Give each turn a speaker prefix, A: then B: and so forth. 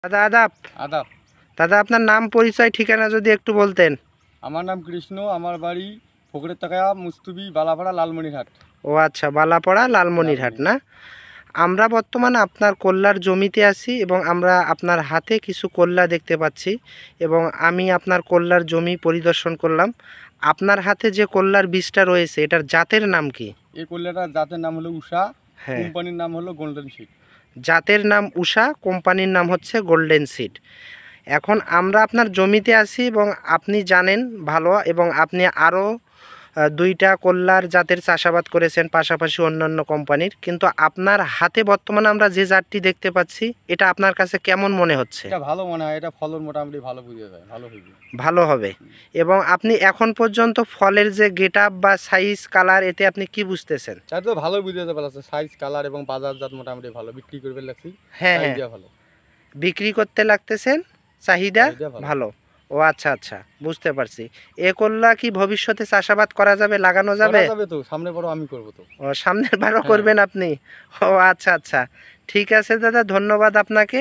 A: দাদা আদাব।
B: আদাব।
A: দাদা আপনার নাম পরিচয় ঠিকানা যদি একটু বলতেন।
B: আমার নাম কৃষ্ণ, আমার বাড়ি ফকরের তাকায়া মুস্তুবি বালাপাড়া লালমনিরহাট।
A: ও আচ্ছা, বালাপড়া লালমনিরহাট না? আমরা বর্তমানে আপনার কল্যার জমিতে আছি এবং আমরা আপনার হাতে কিছু কল্যা দেখতে পাচ্ছি এবং আমি আপনার কল্যার জমি পরিদর্শন করলাম। আপনার হাতে যে কল্যার বীজটা রয়েছে এটার জাতের নাম কি?
B: এই কল্যাটার জাতের নাম হলো উষা,
A: হ্যাঁ,
B: কোম্পানির নাম হলো গোল্ডেন শিট।
A: জাতের নাম উষা, কোম্পানির নাম হচ্ছে গোল্ডেন সিড। এখন আমরা আপনার জমিতে আছি এবং আপনি জানেন ভালো, এবং আপনি আরও দুইটা কল্যার জাতের চাষাবাদ করেছেন পাশাপাশি অন্যান্য কোম্পানির, কিন্তু আপনার হাতে বর্তমানে আমরা যে জাতটি দেখতে পাচ্ছি এটা আপনার কাছে কেমন মনে হচ্ছে?
B: এটা ভালো মনে হয়, এটা ফলন মোটামুটি ভালো বুঝে যায়, ভালো হইবে।
A: ভালো হবে। এবং আপনি এখন পর্যন্ত ফলের যে গেট আপ বা সাইজ কালার, এতে আপনি কি বুঝতেছেন?
B: চাই তো ভালো বুঝে যেতে পারছে, সাইজ কালার এবং বাজারজাত মোটামুটি ভালো বিক্রি করবে লাগছি।
A: হ্যাঁ হ্যাঁ,
B: চাহিদা ভালো,
A: বিক্রি করতে লাগতেছেন, চাহিদা
B: চাহিদা ভালো।
A: ভালো। ও আচ্ছা আচ্ছা, বুঝতে পারছি। এ কল্যা কি ভবিষ্যতে চাষাবাদ করা যাবে, লাগানো
B: করা
A: যাবে?
B: যাবে তো, সামনে বড় আমি করব তো।
A: ও, সামনের বারও
B: হ্যাঁ।
A: করবেন আপনি? ও আচ্ছা আচ্ছা, ঠিক আছে দাদা, ধন্যবাদ আপনাকে।